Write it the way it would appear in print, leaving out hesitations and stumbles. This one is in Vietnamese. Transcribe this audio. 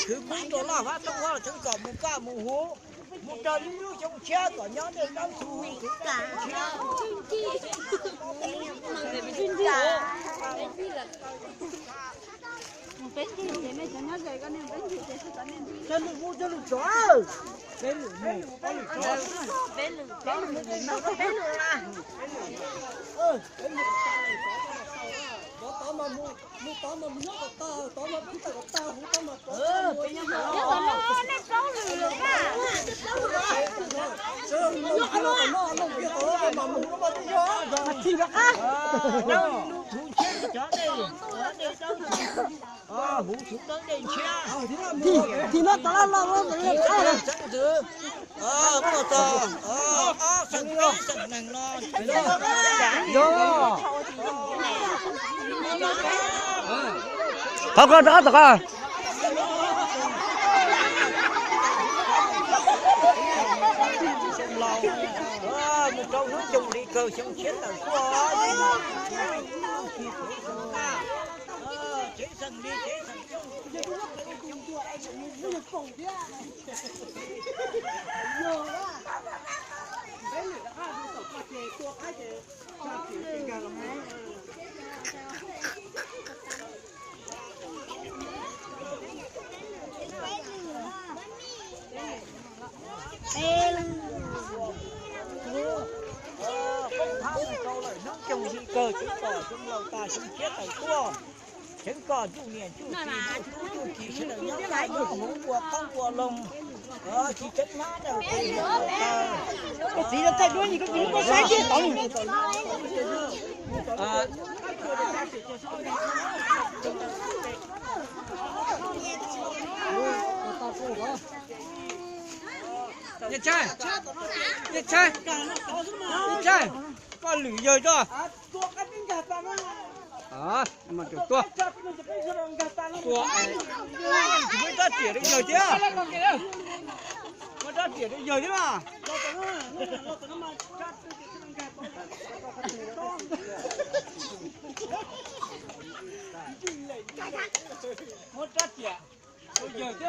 cứ cũng đó là phát trong hoa trong cỏ một ca một hố một trời lưu trong xe có nhớ đến năm xu cả chân được mua chân được chó bên lửa tao mà mua tao mà nước tao mà biết tao không tao mà bây giờ nó trâu lửa à nó biết tao mà mua nó bắt gió thì đó á đâu thú chết chó đây hú xuống tới đây xe thì nó tao nó chẳng được có tao sẵn năng non Thôi đó tao coi. Một trâu nước chung đi cơ xong chết là quá chế sân đi chế không tháo câu lời nước trong di cơ chúng tỏ chúng lâu ta chúng chết ở tua chúng cò chú niệm chú kỳ sẽ được nhớ lại được muốn qua không qua lông chỉ chết má đâu cái gì nó thay đổi gì cái gì có sai chứ tổng Nhật trai, con lử giờ cho. Mà kiểu tua mới ta chỉ được giờ chứ mới ta chỉ được giờ chứ mà mới ta chỉ giờ chứ